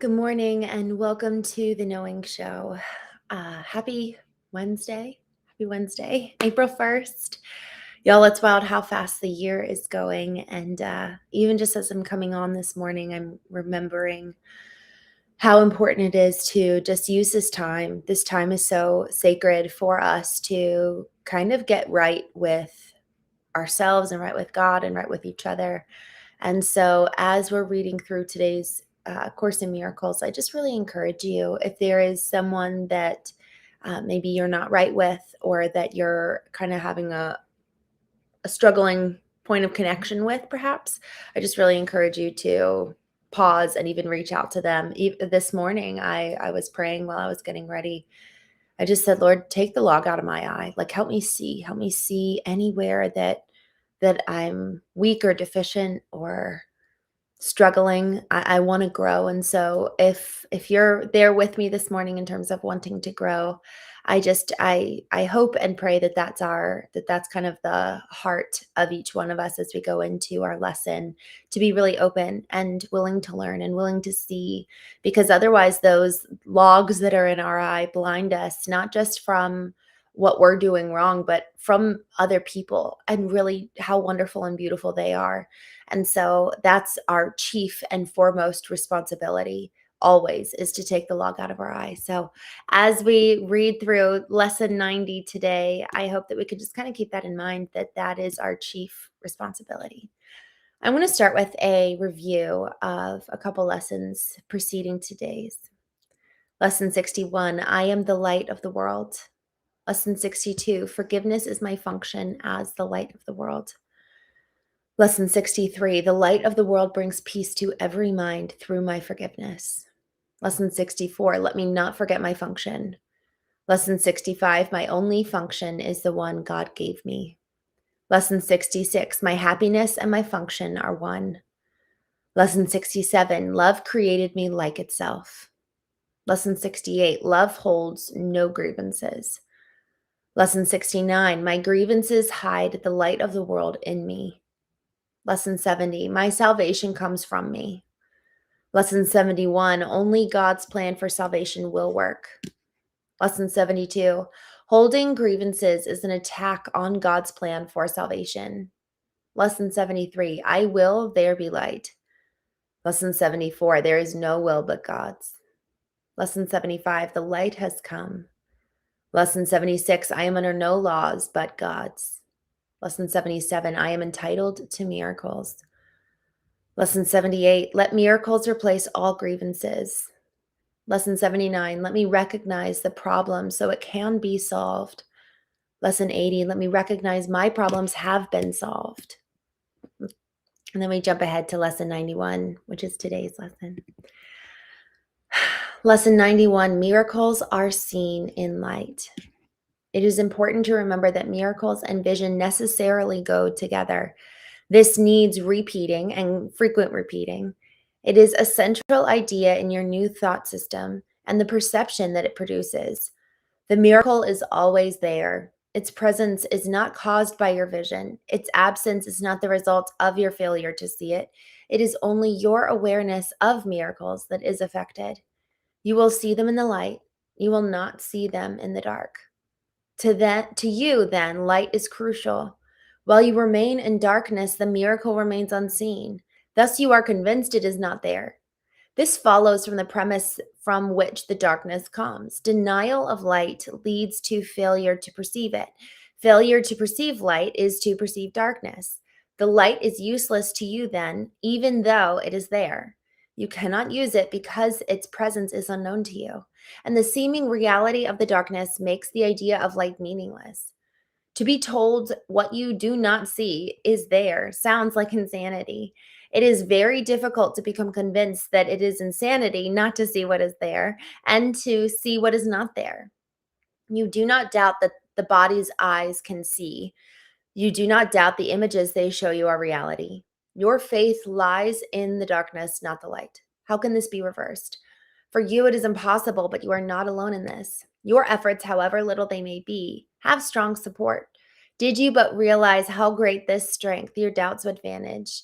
Good morning and welcome to the Knowing Show. Happy Wednesday. Happy Wednesday, April 1st. Y'all, it's wild how fast the year is going. And even just as I'm coming on this morning, I'm remembering how important it is to just use this time. This time is so sacred for us to kind of get right with ourselves and right with God and right with each other. And so, as we're reading through today's Course in Miracles, I just really encourage you, if there is someone that maybe you're not right with, or that you're kind of having a struggling point of connection with, perhaps, I just really encourage you to pause and even reach out to them. This morning, I was praying while I was getting ready. I just said, Lord, take the log out of my eye. Like, help me see anywhere that I'm weak or deficient or struggling. I want to grow. And so if you're there with me this morning in terms of wanting to grow, I hope and pray that that's kind of the heart of each one of us as we go into our lesson, to be really open and willing to learn and willing to see, because otherwise those logs that are in our eye blind us, not just from what we're doing wrong, but from other people and really how wonderful and beautiful they are. And so that's our chief and foremost responsibility always, is to take the log out of our eye. So as we read through lesson 90 today, I hope that we could just kind of keep that in mind, that that is our chief responsibility. I want to start with a review of a couple lessons preceding today's. Lesson 61, I am the light of the world. Lesson 62, forgiveness is my function as the light of the world. Lesson 63, the light of the world brings peace to every mind through my forgiveness. Lesson 64, let me not forget my function. Lesson 65, my only function is the one God gave me. Lesson 66, my happiness and my function are one. Lesson 67, love created me like itself. Lesson 68, love holds no grievances. Lesson 69, my grievances hide the light of the world in me. Lesson 70, my salvation comes from me. Lesson 71, only God's plan for salvation will work. Lesson 72, holding grievances is an attack on God's plan for salvation. Lesson 73, I will, there be light. Lesson 74, there is no will but God's. Lesson 75, the light has come. Lesson 76, I am under no laws but God's. Lesson 77, I am entitled to miracles. Lesson 78, let miracles replace all grievances. Lesson 79, let me recognize the problem so it can be solved. Lesson 80, let me recognize my problems have been solved. And then we jump ahead to lesson 91, which is today's lesson. Lesson 91, miracles are seen in light. It is important to remember that miracles and vision necessarily go together. This needs repeating and frequent repeating. It is a central idea in your new thought system and the perception that it produces. The miracle is always there. Its presence is not caused by your vision. Its absence is not the result of your failure to see it. It is only your awareness of miracles that is affected. You will see them in the light. You will not see them in the dark. To you, then, light is crucial. While you remain in darkness, the miracle remains unseen. Thus, you are convinced it is not there. This follows from the premise from which the darkness comes. Denial of light leads to failure to perceive it. Failure to perceive light is to perceive darkness. The light is useless to you then, even though it is there. You cannot use it because its presence is unknown to you. And the seeming reality of the darkness makes the idea of light meaningless. To be told what you do not see is there sounds like insanity. It is very difficult to become convinced that it is insanity not to see what is there and to see what is not there. You do not doubt that the body's eyes can see. You do not doubt the images they show you are reality. Your faith lies in the darkness, not the light. How can this be reversed? For you, it is impossible, but you are not alone in this. Your efforts, however little they may be, have strong support. Did you but realize how great this strength, your doubts would vanish.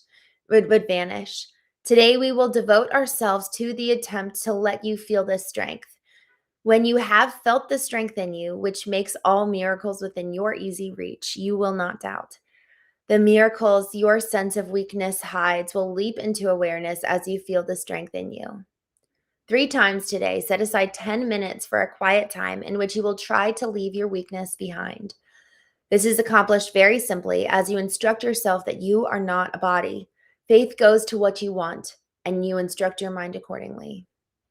Today, we will devote ourselves to the attempt to let you feel this strength. When you have felt the strength in you, which makes all miracles within your easy reach, you will not doubt. The miracles your sense of weakness hides will leap into awareness as you feel the strength in you. 3 times today, set aside 10 minutes for a quiet time in which you will try to leave your weakness behind. This is accomplished very simply as you instruct yourself that you are not a body. Faith goes to what you want, and you instruct your mind accordingly.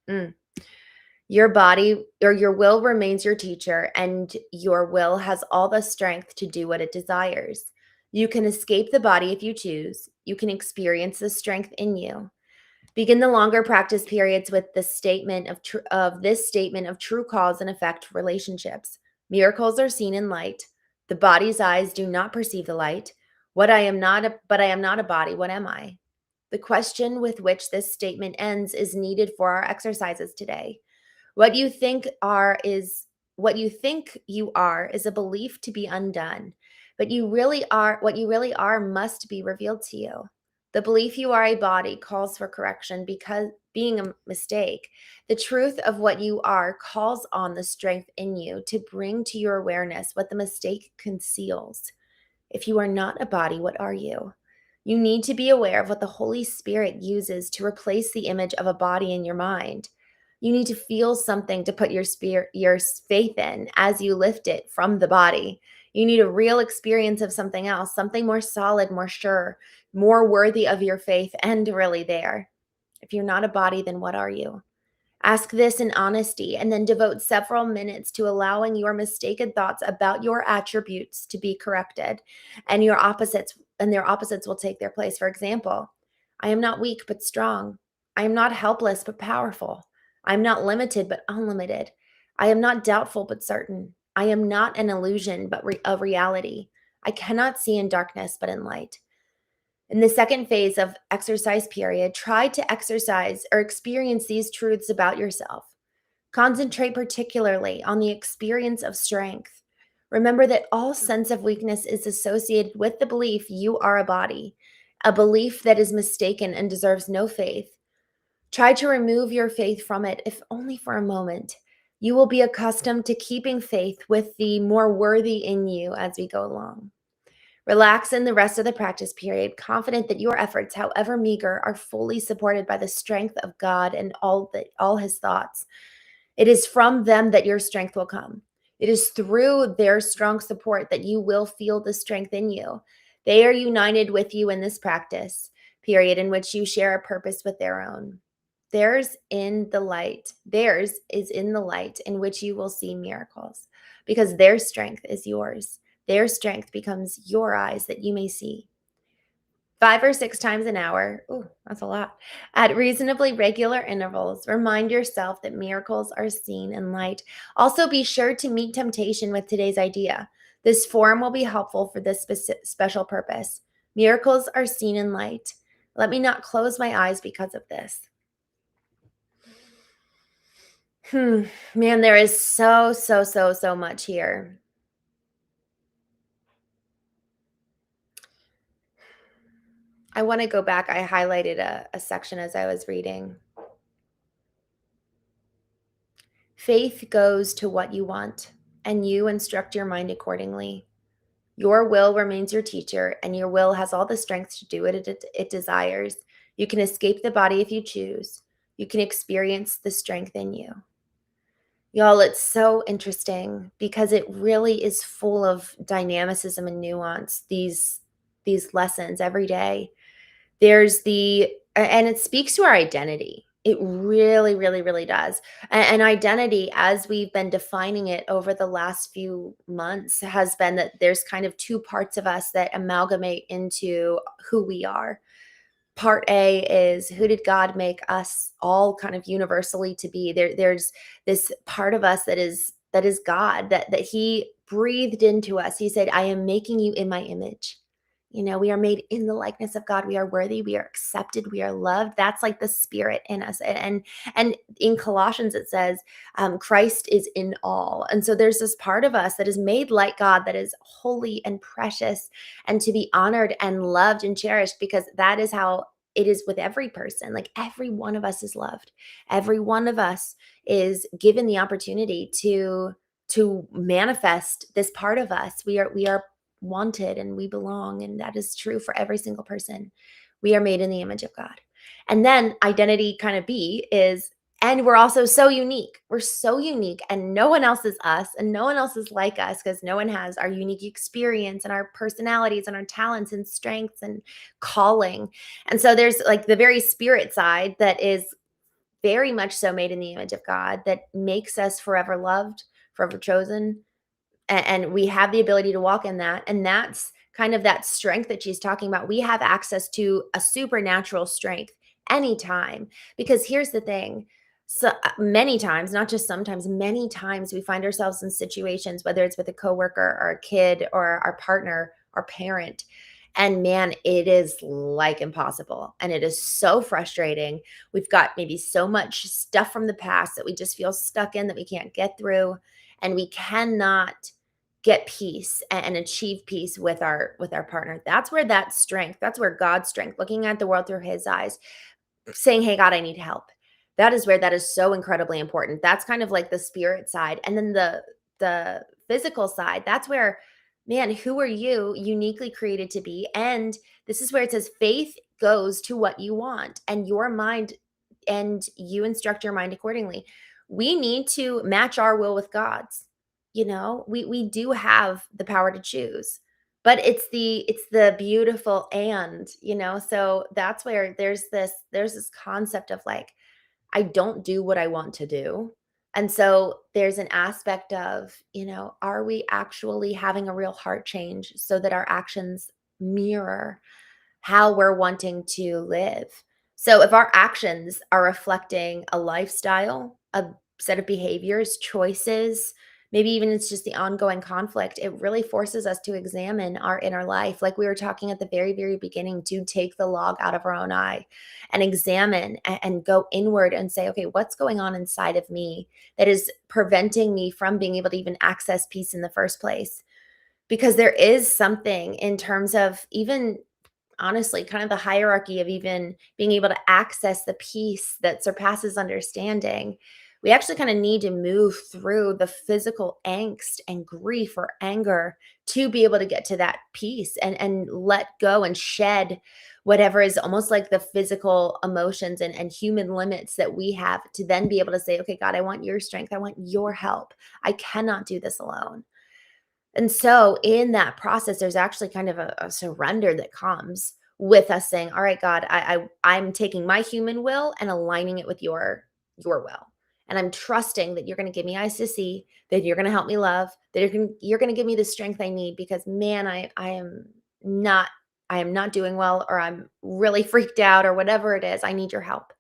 Mm. Your body or your will remains your teacher, and your will has all the strength to do what it desires. You can escape the body if you choose. You can experience the strength in you. Begin the longer practice periods with the statement of this statement of true cause and effect relationships. Miracles are seen in light. The body's eyes do not perceive the light. What I am not, but I am not a body. What am I? The question with which this statement ends is needed for our exercises today. What you think are is what you think you are is a belief to be undone, but what you really are must be revealed to you. The belief you are a body calls for correction because being a mistake. The truth of what you are calls on the strength in you to bring to your awareness what the mistake conceals. If you are not a body, what are you? You need to be aware of what the Holy Spirit uses to replace the image of a body in your mind. You need to feel something to put your faith in as you lift it from the body. You need a real experience of something else, something more solid, more sure, more worthy of your faith, and really there. If you're not a body, then what are you? Ask this in honesty and then devote several minutes to allowing your mistaken thoughts about your attributes to be corrected and their opposites will take their place. For example, I am not weak but strong. I am not helpless but powerful. I am not limited but unlimited. I am not doubtful but certain. I am not an illusion but a reality. I cannot see in darkness but in light. In the second phase of exercise period, try to exercise or experience these truths about yourself. Concentrate particularly on the experience of strength. Remember that all sense of weakness is associated with the belief you are a body, a belief that is mistaken and deserves no faith. Try to remove your faith from it, if only for a moment. You will be accustomed to keeping faith with the more worthy in you as we go along. Relax in the rest of the practice period, confident that your efforts, however meager, are fully supported by the strength of God and all his thoughts. It is from them that your strength will come. It is through their strong support that you will feel the strength in you. They are united with you in this practice period in which you share a purpose with their own. Theirs is in the light in which you will see miracles because their strength is yours. Their strength becomes your eyes that you may see. 5 or 6 times an hour, ooh, that's a lot, at reasonably regular intervals, remind yourself that miracles are seen in light. Also, be sure to meet temptation with today's idea. This form will be helpful for this special purpose. Miracles are seen in light. Let me not close my eyes because of this. Man, there is so much here. I want to go back. I highlighted a section as I was reading. Faith goes to what you want, and you instruct your mind accordingly. Your will remains your teacher, and your will has all the strength to do what it desires. You can escape the body if you choose. You can experience the strength in you. Y'all, it's so interesting because it really is full of dynamicism and nuance, these lessons every day. And it speaks to our identity. It really does. And identity, as we've been defining it over the last few months, has been that there's kind of two parts of us that amalgamate into who we are. Part A is, who did God make us all kind of universally to be? There's this part of us that is God, that he breathed into us. He said, I am making you in my image. We are made in the likeness of God. We are worthy. We are accepted. We are loved. That's like the spirit in us. And in Colossians, it says, Christ is in all. And so there's this part of us that is made like God, that is holy and precious and to be honored and loved and cherished, because that is how it is with every person. Like every one of us is loved. Every one of us is given the opportunity to manifest this part of us. We are wanted and we belong, and that is true for every single person. We are made in the image of God. And then identity kind of B is, and we're also so unique. We're so unique, and no one else is us, and no one else is like us because no one has our unique experience and our personalities and our talents and strengths and calling. And so there's like the very spirit side that is very much so made in the image of God that makes us forever loved, forever chosen, and we have the ability to walk in that. And that's kind of that strength that she's talking about. We have access to a supernatural strength anytime, because here's the thing. So many times, not just sometimes, many times we find ourselves in situations, whether it's with a coworker or a kid or our partner or parent, and man, it is like impossible, and it is so frustrating. We've got maybe so much stuff from the past that we just feel stuck in, that we can't get through, and we cannot get peace and achieve peace with our partner. That's where that strength, that's where God's strength, looking at the world through his eyes, saying, "Hey God, I need help." That is where that is so incredibly important. That's kind of like the spirit side. And then the physical side, that's where, man, who are you uniquely created to be? And this is where it says faith goes to what you want, and your mind, and you instruct your mind accordingly. We need to match our will with God's. We do have the power to choose, but it's the beautiful, so that's where there's this concept of like, I don't do what I want to do. And so there's an aspect of, are we actually having a real heart change so that our actions mirror how we're wanting to live? So if our actions are reflecting a lifestyle, a set of behaviors, choices, maybe even it's just the ongoing conflict, it really forces us to examine our inner life. Like we were talking at the very, very beginning, to take the log out of our own eye and examine and go inward and say, okay, what's going on inside of me that is preventing me from being able to even access peace in the first place? Because there is something in terms of even, honestly, kind of the hierarchy of even being able to access the peace that surpasses understanding. We actually kind of need to move through the physical angst and grief or anger to be able to get to that peace, and let go and shed whatever is almost like the physical emotions and human limits that we have, to then be able to say, okay, God, I want your strength. I want your help. I cannot do this alone. And so in that process, there's actually kind of a surrender that comes with us saying, all right, God, I'm taking my human will and aligning it with your will. And I'm trusting that you're going to give me eyes to see, that you're going to help me love, that you're going to give me the strength I need, because man, not I am not doing well, or I'm really freaked out, or whatever it is. I need your help.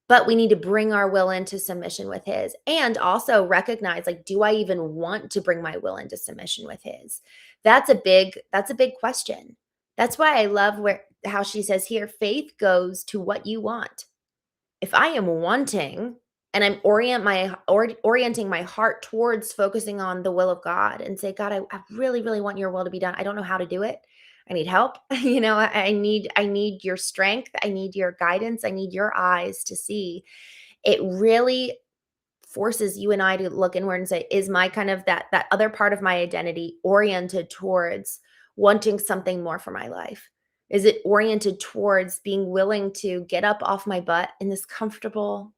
But we need to bring our will into submission with his, and also recognize, like, do I even want to bring my will into submission with his? That's a big question. That's why I love where how she says here, faith goes to what you want. If I am wanting, and I'm orienting my heart towards focusing on the will of God, and say, God, I really, really want your will to be done. I don't know how to do it. I need help. I need your strength. I need your guidance. I need your eyes to see. It really forces you and I to look inward and say, is my kind of that other part of my identity oriented towards wanting something more for my life? Is it oriented towards being willing to get up off my butt in this comfortable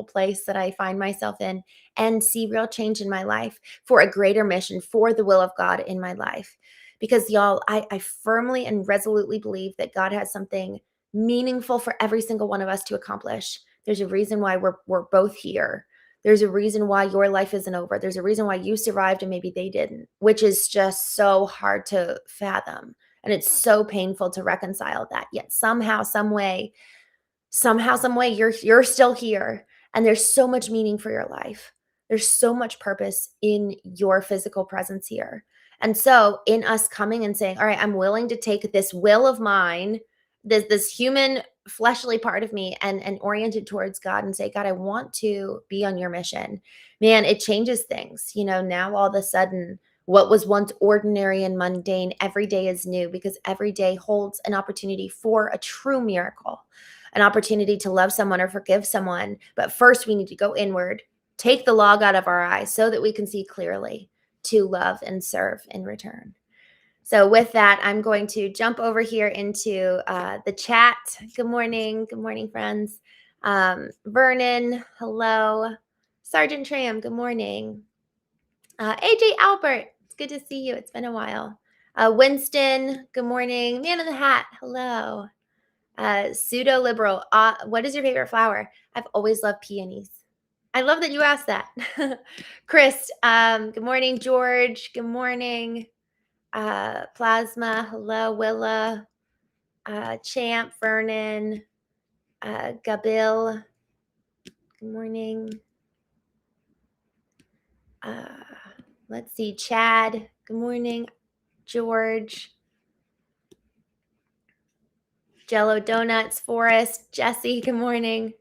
place that I find myself in, and see real change in my life for a greater mission, for the will of God in my life? Because y'all, I firmly and resolutely believe that God has something meaningful for every single one of us to accomplish. There's a reason why we're both here. There's a reason why your life isn't over. There's a reason why you survived and maybe they didn't, which is just so hard to fathom. And it's so painful to reconcile that. Yet somehow, some way, you're still here, and there's so much meaning for your life. There's so much purpose in your physical presence here. And so in us coming and saying, all right, I'm willing to take this will of mine, this human fleshly part of me, and orient it towards God, and say, God, I want to be on your mission. Man, it changes things. Now all of a sudden What was once ordinary and mundane, every day is new, because every day holds an opportunity for a true miracle, an opportunity to love someone or forgive someone. But first, we need to go inward, take the log out of our eyes so that we can see clearly to love and serve in return. So with that, I'm going to jump over here into the chat. Good morning. Good morning, friends. Vernon, hello. Sergeant Tram, good morning. AJ Albert, it's good to see you. It's been a while. Winston, good morning. Man in the Hat, hello. Pseudo liberal, what is your favorite flower? I've always loved peonies. I love that you asked that. Chris, good morning. George, good morning. Plasma, hello. Willa, Champ, Vernon, Gabil, good morning. Let's see, Chad, good morning. George, Jello Donuts, Forrest, Jesse, good morning.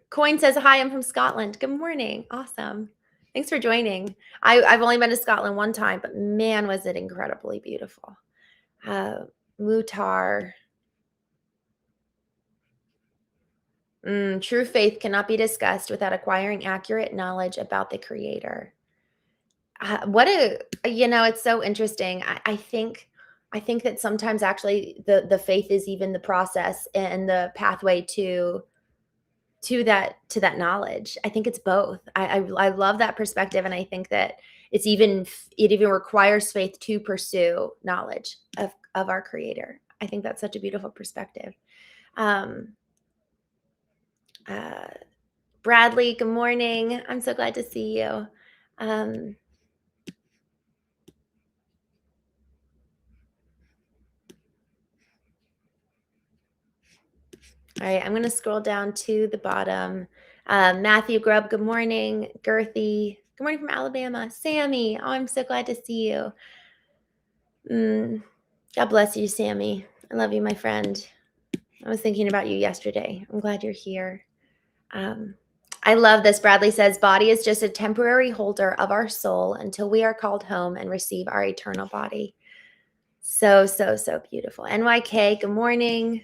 Coin says, hi, I'm from Scotland. Good morning. Awesome. Thanks for joining. I've only been to Scotland one time, but man, was it incredibly beautiful. Mutar. True faith cannot be discussed without acquiring accurate knowledge about the Creator. It's so interesting. I think that sometimes actually the faith is even the process and the pathway to that knowledge. I think it's both. I love that perspective, and I think that it even requires faith to pursue knowledge of our Creator. I think that's such a beautiful perspective. Bradley, good morning. I'm so glad to see you. All right, I'm going to scroll down to the bottom. Matthew Grubb, good morning. Girthy, good morning from Alabama. Sammy, oh, I'm so glad to see you. God bless you, Sammy. I love you, my friend. I was thinking about you yesterday. I'm glad you're here. I love this. Bradley says, body is just a temporary holder of our soul until we are called home and receive our eternal body. So, so, so beautiful. NYK, good morning.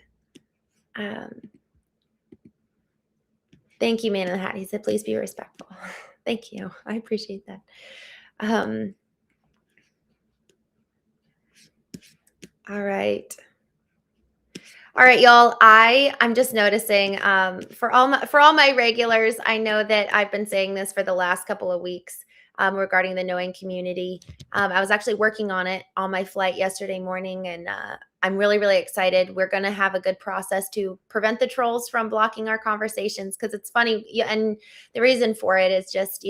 Thank you, Man in the Hat. He said, please be respectful. Thank you. I appreciate that. All right. All right, y'all. I'm just noticing for all my regulars, I know that I've been saying this for the last couple of weeks regarding the Knowing community. I was actually working on it on my flight yesterday morning, and I'm really, really excited. We're going to have a good process to prevent the trolls from blocking our conversations, because it's funny. And the reason for it is just,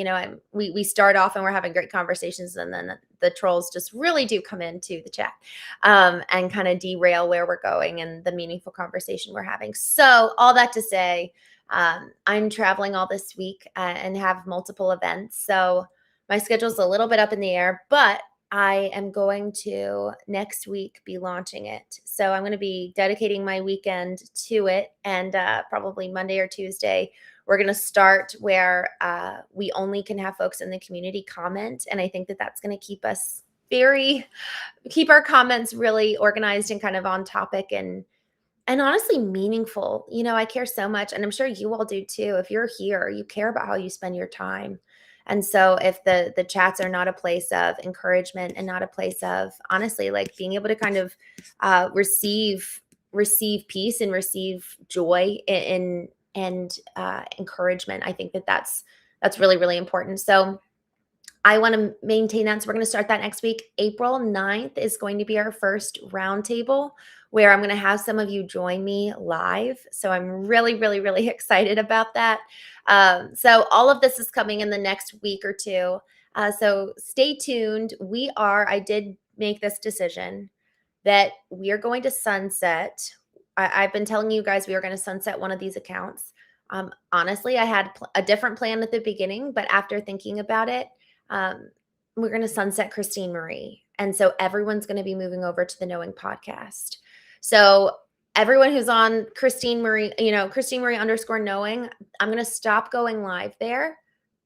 we start off and we're having great conversations, and then the trolls just really do come into the chat and kind of derail where we're going and the meaningful conversation we're having. So all that to say, I'm traveling all this week and have multiple events. So my schedule's a little bit up in the air, but I am going to next week be launching it. So I'm going to be dedicating my weekend to it, and probably Monday or Tuesday, we're going to start where we only can have folks in the community comment. And I think that that's going to keep us keep our comments really organized and kind of on topic and honestly meaningful. I care so much, and I'm sure you all do too. If you're here, you care about how you spend your time. And so if the chats are not a place of encouragement and not a place of honestly like being able to kind of receive peace and receive joy and encouragement, I think that that's really, really important. So I want to maintain that. So we're going to start that next week. April 9th is going to be our first roundtable where I'm going to have some of you join me live. So I'm really, really, really excited about that. So all of this is coming in the next week or two. So stay tuned. I did make this decision that we are going to sunset. I've been telling you guys we are going to sunset one of these accounts. Honestly, I had a different plan at the beginning, but after thinking about it, we're going to sunset Christene Marie. And so everyone's going to be moving over to the Knowing podcast. So everyone who's on Christene Marie, Christene Marie _knowing, I'm going to stop going live there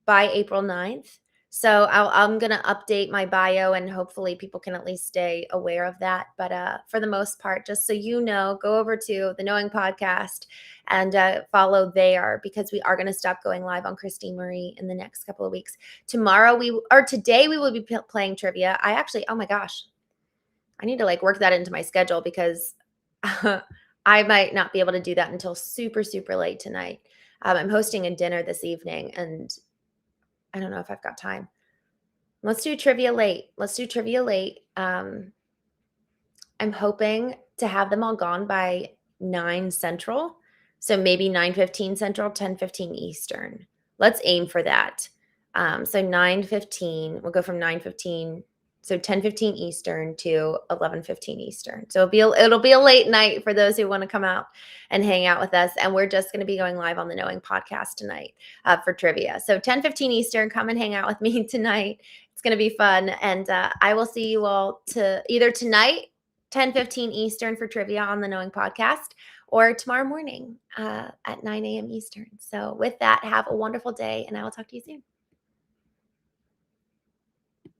by April 9th. So I'm going to update my bio, and hopefully people can at least stay aware of that. But for the most part, just so you know, go over to the Knowing Podcast and follow there, because we are going to stop going live on Christene Marie in the next couple of weeks. Today we will be playing trivia. Oh my gosh, I need to work that into my schedule, because I might not be able to do that until super, super late tonight. I'm hosting a dinner this evening, and I don't know if I've got time. Let's do trivia late. I'm hoping to have them all gone by 9 Central. So maybe 9:15 Central, 10:15 Eastern. Let's aim for that. So 9:15, we'll go from 9:15, so 10:15 Eastern to 11:15 Eastern. So it'll be a late night for those who want to come out and hang out with us. And we're just going to be going live on the Knowing Podcast tonight for trivia. So 10:15 Eastern, come and hang out with me tonight. It's going to be fun. And I will see you all either tonight, 10:15 Eastern for trivia on the Knowing Podcast, or tomorrow morning at 9 a.m. Eastern. So with that, have a wonderful day, and I will talk to you soon.